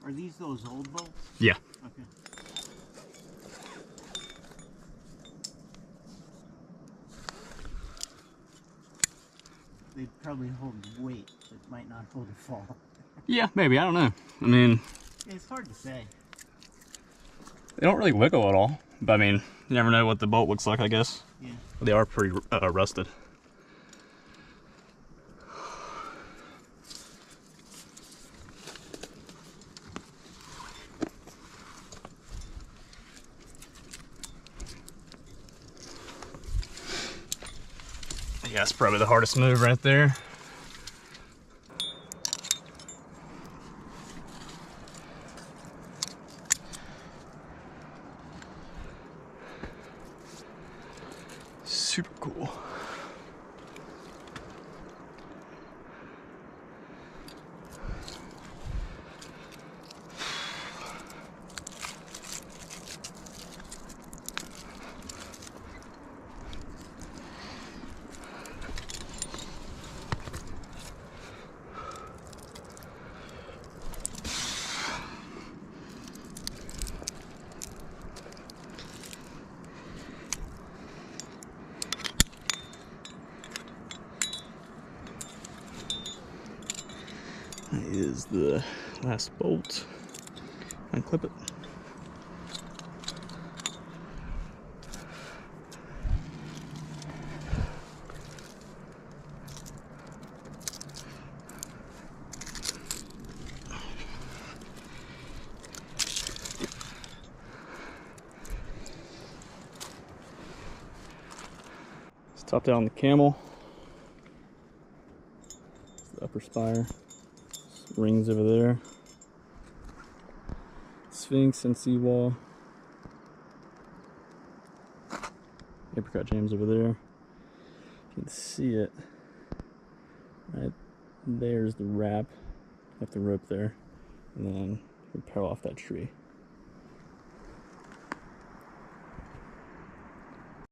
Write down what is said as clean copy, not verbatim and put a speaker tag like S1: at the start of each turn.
S1: Are these those old bolts?
S2: Yeah.
S1: Okay. They'd probably hold weight, but might not hold a fall.
S2: Yeah, maybe. I don't know. I mean,
S1: Yeah, it's hard to say.
S2: they don't really wiggle at all. But I mean, you never know what the bolt looks like, I guess.
S1: Yeah.
S2: They are pretty rusted. Yeah, that's probably the hardest move right there. Super cool. That is the last bolt. Unclip it. Let's top down the Camel. It's the upper spire. Rings over there. Sphinx and seawall. Apricot jams over there. You can see it. Right there's the wrap. Got the rope there. And then we peel off that tree.